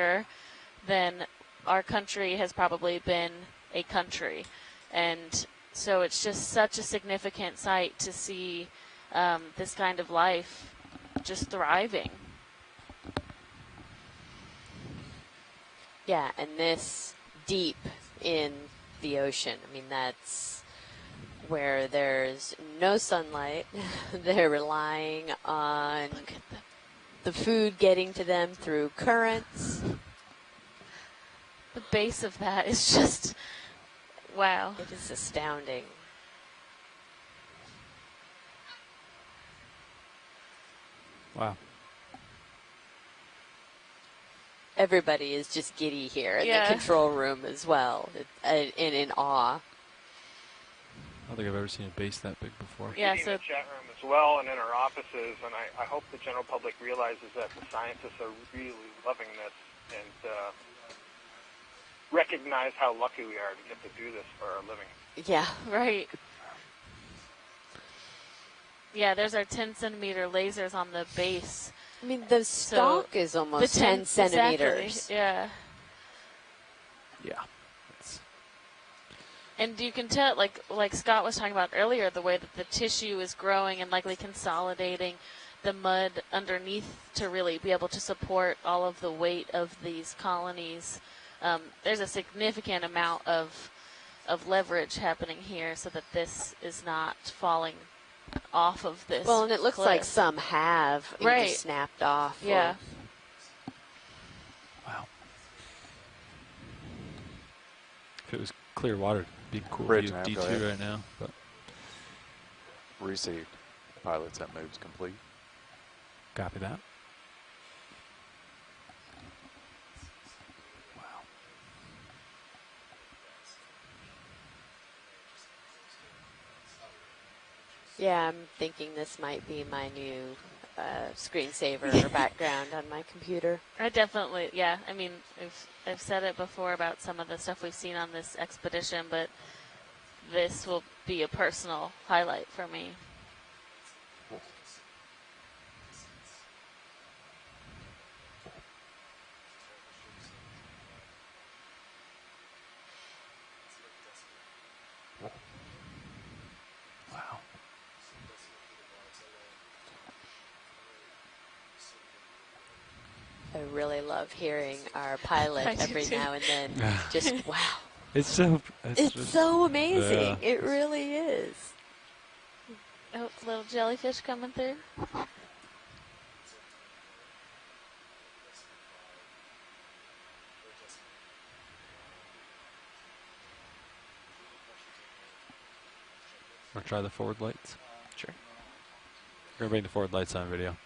longer than our country has probably been a country. And so it's just such a significant sight to see this kind of life just thriving. Yeah, and this deep in the ocean. I mean, that's where there's no sunlight. They're relying on the food getting to them through currents. The base of that is just, wow. It is astounding. Wow. Everybody is just giddy here in the control room as well, and in awe. I don't think I've ever seen a base that big before. Yeah, so in the chat room as well and in our offices, and I hope the general public realizes that the scientists are really loving this and recognize how lucky we are to get to do this for our living. Yeah, right. Yeah, there's our 10-centimeter lasers on the base. I mean, the stalk is almost 10 centimeters. Exactly, yeah. Yeah. And you can tell, like Scott was talking about earlier, the way that the tissue is growing and likely consolidating the mud underneath to really be able to support all of the weight of these colonies. There's a significant amount of leverage happening here so that this is not falling off of this. Well, and it looks cliff. like some have just snapped off. Yeah. Wow. If it was clear water, it'd be a cool Bridge view of nav, D2 right now. But received. Pilots, that move's complete. Copy that. Yeah, I'm thinking this might be my new screensaver or background on my computer. I definitely, yeah. I mean, I've said it before about some of the stuff we've seen on this expedition, but this will be a personal highlight for me. I really love hearing our pilot every now and then. Just, wow. It's so amazing. Yeah. It really is. Oh, little jellyfish coming through. Or try the forward lights. Sure. We're gonna bring the forward lights on video.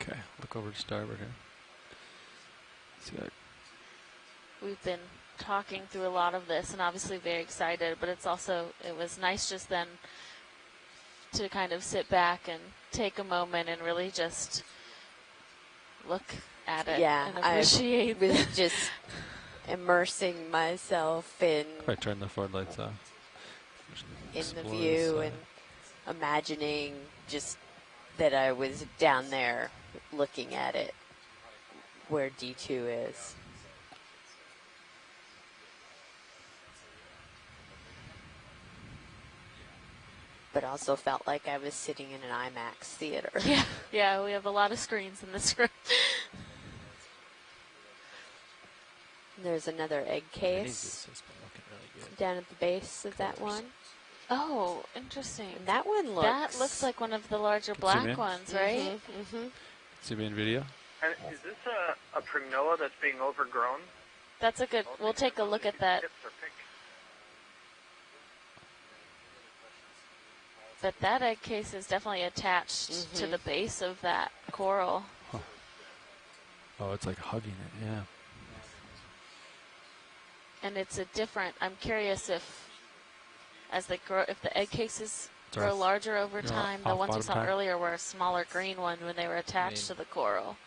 Okay, look over to starboard here. See that? We've been talking through a lot of this and obviously very excited, but it was nice just then to kind of sit back and take a moment and really just look at it and appreciate I was just immersing myself in Probably turn the forward lights off. in the view and imagining just that I was down there looking at it where D2 is. But also felt like I was sitting in an IMAX theater. Yeah, we have a lot of screens in this room. There's another egg case down at the base of that one. Oh, interesting. And that one looks like one of the larger black ones, right? Mm-hmm. See me in video? And is this a Prignoa that's being overgrown? That's a good, we'll take a look at that. But that egg case is definitely attached to the base of that coral. Huh. Oh, it's like hugging it. Yeah. And it's a different. I'm curious if, as they grow, if the egg cases grow larger over time. The ones we saw earlier were a smaller green one when they were attached to the coral,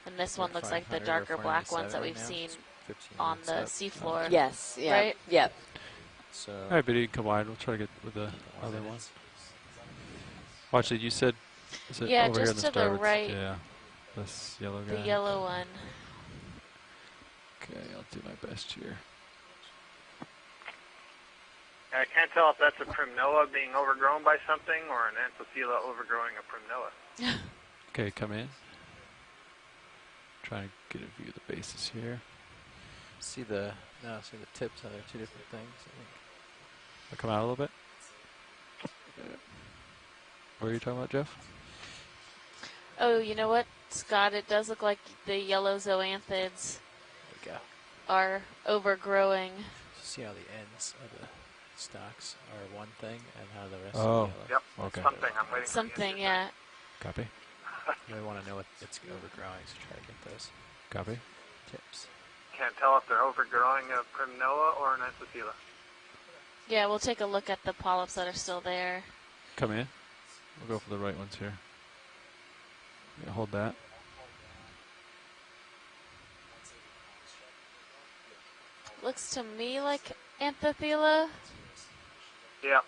and this one looks like the darker black ones that we've seen on the seafloor. Yes. Yeah. Right? Yep. So. All right, Biddy, come wide. We'll try to get with the other one. Watch it. You said. Is it Yeah, over just here to the right. Yeah. This yellow guy. The yellow one. Okay, I'll do my best here. I can't tell if that's a primnoa being overgrown by something or an anthothela overgrowing a primnoa. Okay, come in. Try to get a view of the bases here. See the tips. Are there two different things? I think. I'll come out a little bit. What are you talking about, Jeff? Oh, you know what, Scott? It does look like the yellow zoanthids are overgrowing. See how the ends of the stalks are one thing and how the rest are Yep. Okay. Something. I'm waiting Something, for yeah. Copy. We want to know what it's overgrowing, so try to get those Copy. tips. Can't tell if they're overgrowing a primnoa or an anthothela. Yeah, we'll take a look at the polyps that are still there. Come in. We'll go for the right ones here. Yeah, hold that. Looks to me like anthothela. Yeah.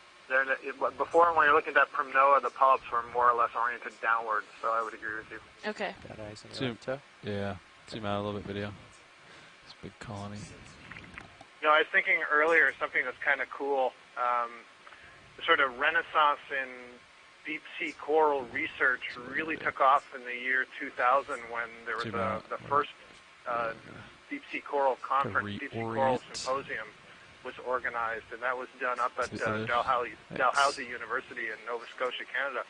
Before, when you're looking at that primnoa, the polyps were more or less oriented downward, so I would agree with you. Okay. Got eyes on the Zoom. left toe? Yeah. Zoom out a little bit, video. This big colony. You know, I was thinking earlier something that's kind of cool. The sort of renaissance in deep sea coral research really took off in the year 2000 when there was the first deep sea coral conference, deep sea coral symposium was organized, and that was done up at Dalhousie University in Nova Scotia, Canada.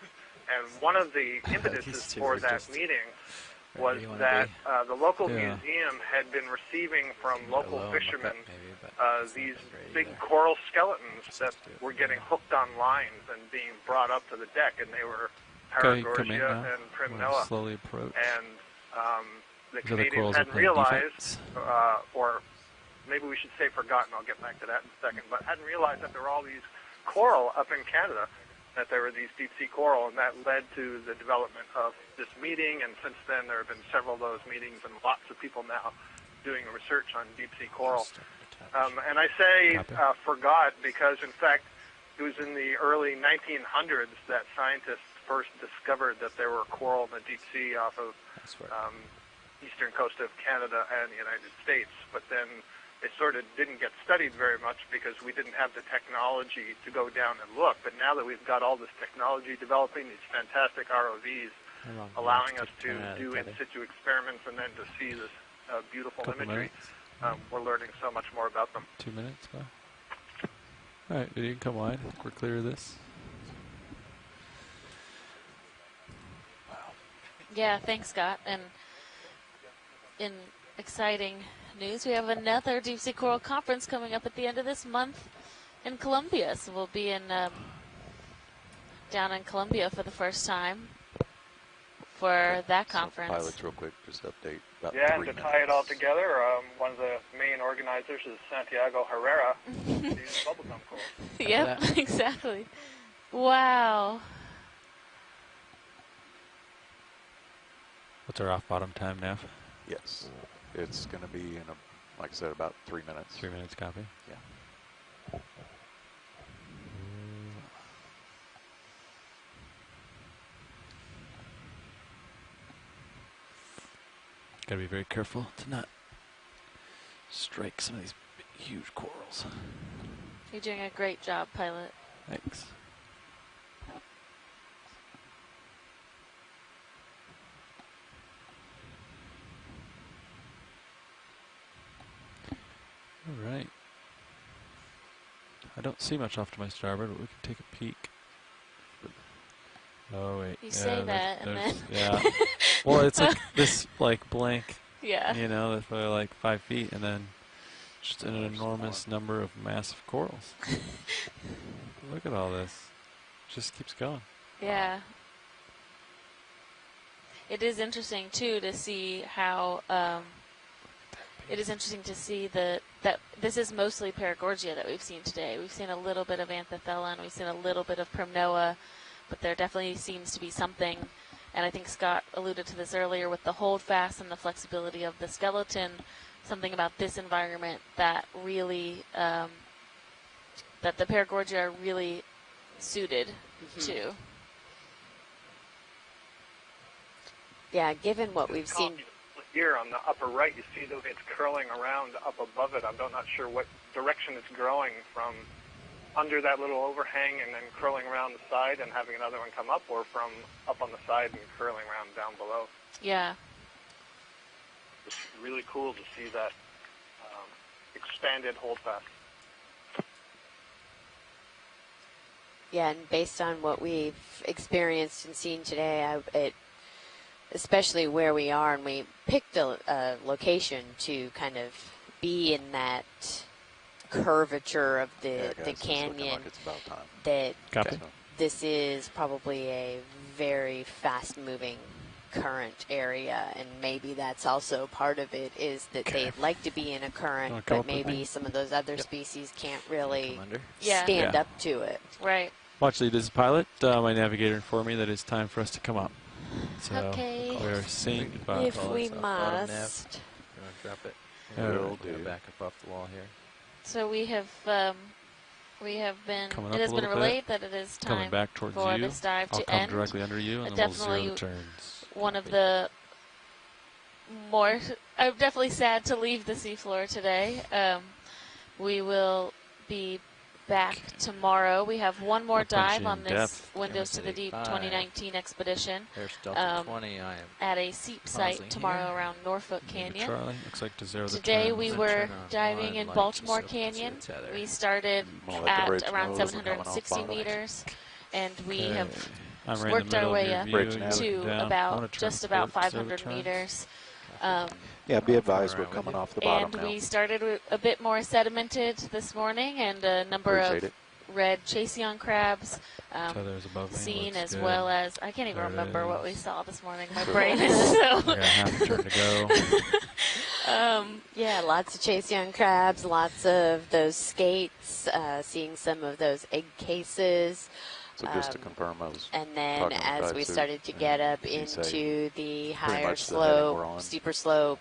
And one of the impetuses for that meeting was that the local museum had been receiving from local fishermen these big coral skeletons that were getting hooked on lines and being brought up to the deck, and they were Paragorgia and Primnoa. Slowly approach. And the Canadians hadn't realized, or maybe we should say forgotten, I'll get back to that in a second, but hadn't realized that there were all these coral up in Canada, that there were these deep-sea coral, and that led to the development of this meeting, and since then there have been several of those meetings and lots of people now doing research on deep-sea coral. And I say forgot because, in fact, it was in the early 1900s that scientists first discovered that there were coral in the deep sea off of eastern coast of Canada and the United States, but then they sort of didn't get studied very much because we didn't have the technology to go down and look. But now that we've got all this technology developing, these fantastic ROVs, allowing us to do in situ experiments and then to see this beautiful imagery, we're learning so much more about them. 2 minutes, go. All right, you can come wide. I think we're clear of this. Wow. Yeah, thanks, Scott. And in exciting news, we have another Deep Sea Coral Conference coming up at the end of this month in Colombia. So we'll be in down in Colombia for the first time for that conference. So pilots, real quick, just update. About yeah, 3 and to minutes. tie it all together, one of the main organizers is Santiago Herrera. These bubblegum corals. Yep, exactly. Wow. What's our off-bottom time, Nav? Yes. It's going to be in, like I said, about 3 minutes. 3 minutes, copy. Yeah. Gotta be very careful to not strike some of these huge corals. You're doing a great job, pilot. Thanks. All right. I don't see much off to my starboard, but we can take a peek. Oh wait. You say that, and then yeah. Well, it's like this like blank. Yeah. You know, that's probably like 5 feet, and then just an enormous number of massive corals. Look at all this. Just keeps going. Yeah. it is interesting too to see how it is interesting to see that this is mostly Paragorgia that we've seen today. We've seen a little bit of Anthothellon, we've seen a little bit of Primnoa, but there definitely seems to be something, and I think Scott alluded to this earlier with the holdfast and the flexibility of the skeleton, something about this environment that really, that the Paragorgia are really suited to. Yeah, given what we've seen here on the upper right, you see that it's curling around up above it. I'm not sure what direction it's growing from under that little overhang and then curling around the side and having another one come up, or from up on the side and curling around down below. Yeah. It's really cool to see that expanded holdfast. Yeah, and based on what we've experienced and seen today, especially where we are, and we picked a location to kind of be in that curvature of the canyon, like it's about time. that Copy. this is probably a very fast-moving current area, and maybe that's also part of it, is that they'd like to be in a current, but maybe some of those other species can't really stand up to it. Right. Watch lead, this is Pilot. My navigator informed me that it's time for us to come up. So Okay. we're seeing If we must. You want to drop it? Will We'll back up off the wall here. So we have been, Coming it up has a been little relayed that it is coming time back towards for you. this dive I'll to come end. directly under you, and then Definitely we'll zero turns. One of the more, I'm definitely sad to leave the seafloor today. We will be back tomorrow. We have one more I'll punch dive you on in this depth. Windows to the Deep 2019 expedition There's Delta 20. I am at a seep site tomorrow around Norfolk Canyon. Charlie, looks like to zero the Today turns. we Turn were on diving one in light Baltimore just so we can see Canyon. the tether. We started More like the bridge at around nose, we're coming off 760 bottom. meters, and we Okay. have I'm right in worked the our middle way of up your Bridge view. nav. You're to looking down. I about wanna turn just about port, zero 500 turns. meters. Yeah, be advised, we're around with coming you. off the bottom And now. we started with a bit more sedimented this morning, and a number Appreciate of it. red chaseon crabs Tether's above me, seen, looks as good. well as, I can't even There it remember what we is. saw this morning. My brain is so... I got half a turn to go. Yeah, lots of chaseon crabs, lots of those skates, seeing some of those egg cases. So just to confirm, I was And then talking to as Brad we too, started to get up he said into the higher much the heading we're slope, on. steeper slope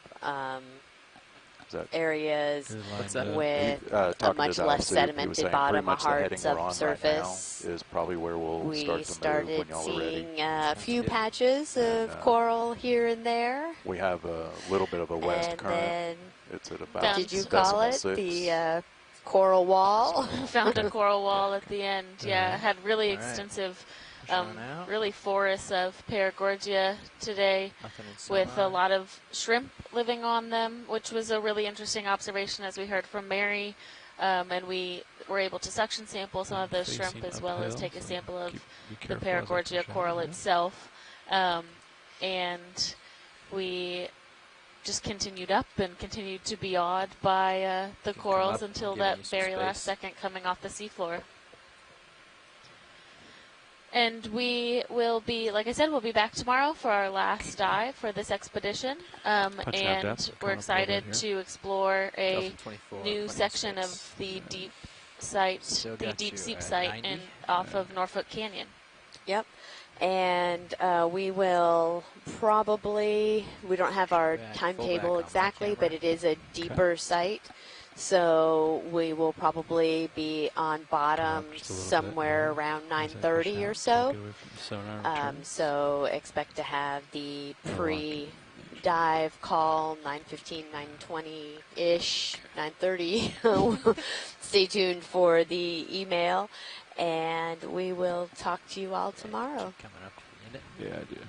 is that areas Good line What's that? to- with talking a to much Dive less Soup, he was sedimented saying bottom, pretty a much the hard heading we're on right subsurface. now is probably where we'll We start to move started when y'all are ready. seeing a few good. patches And, of coral here and there. We have a little bit of a west And current. then, It's at about Found- did you decimal call it 6. the coral wall? Found a coral wall at the end. Yeah, had really All right. extensive, Showing out. really forests of Paragorgia today, Nothing in with a sunlight. lot of shrimp living on them, which was a really interesting observation, as we heard from Mary. And we were able to suction sample some of those shrimp, Facing as well as uphill, take a so sample of be the careful as I Paragorgia push out. coral itself. And we just continued up and continued to be awed by the Can come corals up and until give that you some very last space. second coming off the seafloor. And we will be, like I said, we'll be back tomorrow for our last dive for this expedition. Punching out And depth, we're coming up a little excited bit to explore a Delta 24, new section 26. of the deep site, Still the got deep you seep at site 90. and off of Norfolk Canyon. Yep. And we will probably, we don't have our Full back timetable on my exactly, camera. but it is a deeper site. So we will probably be on bottom Just a little bit somewhere more around as I push 9:30 or out, so. get away from the sonar turns. So expect to have the pre-dive call 9:15, 9:20-ish, 9:30. Stay tuned for the email, and we will talk to you all tomorrow. Coming up. You need it? Yeah, I do.